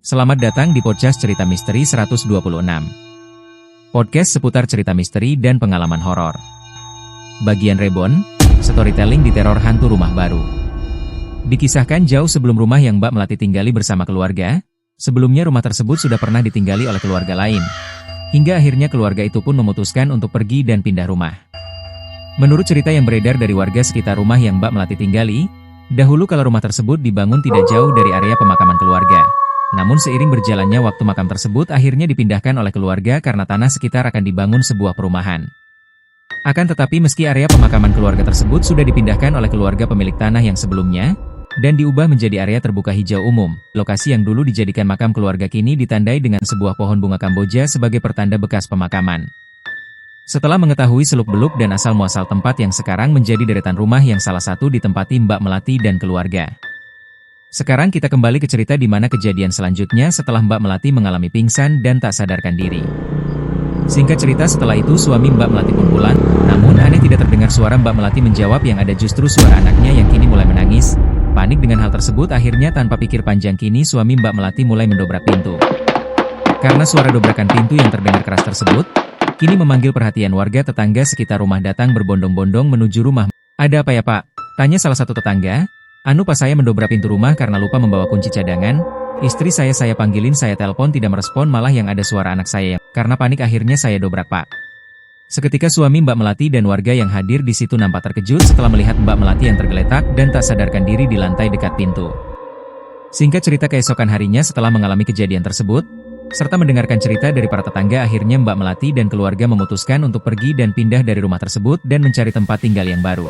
Selamat datang di podcast Cerita Misteri 126. Podcast seputar cerita misteri dan pengalaman horor. Bagian Reborn, storytelling di teror hantu rumah baru. Dikisahkan jauh sebelum rumah yang Mbak Melati tinggali bersama keluarga, sebelumnya rumah tersebut sudah pernah ditinggali oleh keluarga lain. Hingga akhirnya keluarga itu pun memutuskan untuk pergi dan pindah rumah. Menurut cerita yang beredar dari warga sekitar rumah yang Mbak Melati tinggali, dahulu kala rumah tersebut dibangun tidak jauh dari area pemakaman keluarga. Namun seiring berjalannya waktu makam tersebut akhirnya dipindahkan oleh keluarga karena tanah sekitar akan dibangun sebuah perumahan. Akan tetapi meski area pemakaman keluarga tersebut sudah dipindahkan oleh keluarga pemilik tanah yang sebelumnya, dan diubah menjadi area terbuka hijau umum, lokasi yang dulu dijadikan makam keluarga kini ditandai dengan sebuah pohon bunga Kamboja sebagai pertanda bekas pemakaman. Setelah mengetahui seluk-beluk dan asal-muasal tempat yang sekarang menjadi deretan rumah yang salah satu ditempati Mbak Melati dan keluarga. Sekarang kita kembali ke cerita di mana kejadian selanjutnya setelah Mbak Melati mengalami pingsan dan tak sadarkan diri. Singkat cerita setelah itu suami Mbak Melati pun pulang, namun aneh tidak terdengar suara Mbak Melati menjawab yang ada justru suara anaknya yang kini mulai menangis. Panik dengan hal tersebut akhirnya tanpa pikir panjang kini suami Mbak Melati mulai mendobrak pintu. Karena suara dobrakan pintu yang terdengar keras tersebut, kini memanggil perhatian warga tetangga sekitar rumah datang berbondong-bondong menuju rumah. Ada apa ya Pak? Tanya salah satu tetangga. Anu pas saya mendobrak pintu rumah karena lupa membawa kunci cadangan, istri saya panggilin saya telepon tidak merespon malah yang ada suara anak saya karena panik akhirnya saya dobrak Pak. Seketika suami Mbak Melati dan warga yang hadir di situ nampak terkejut setelah melihat Mbak Melati yang tergeletak dan tak sadarkan diri di lantai dekat pintu. Singkat cerita keesokan harinya setelah mengalami kejadian tersebut, serta mendengarkan cerita dari para tetangga akhirnya Mbak Melati dan keluarga memutuskan untuk pergi dan pindah dari rumah tersebut dan mencari tempat tinggal yang baru.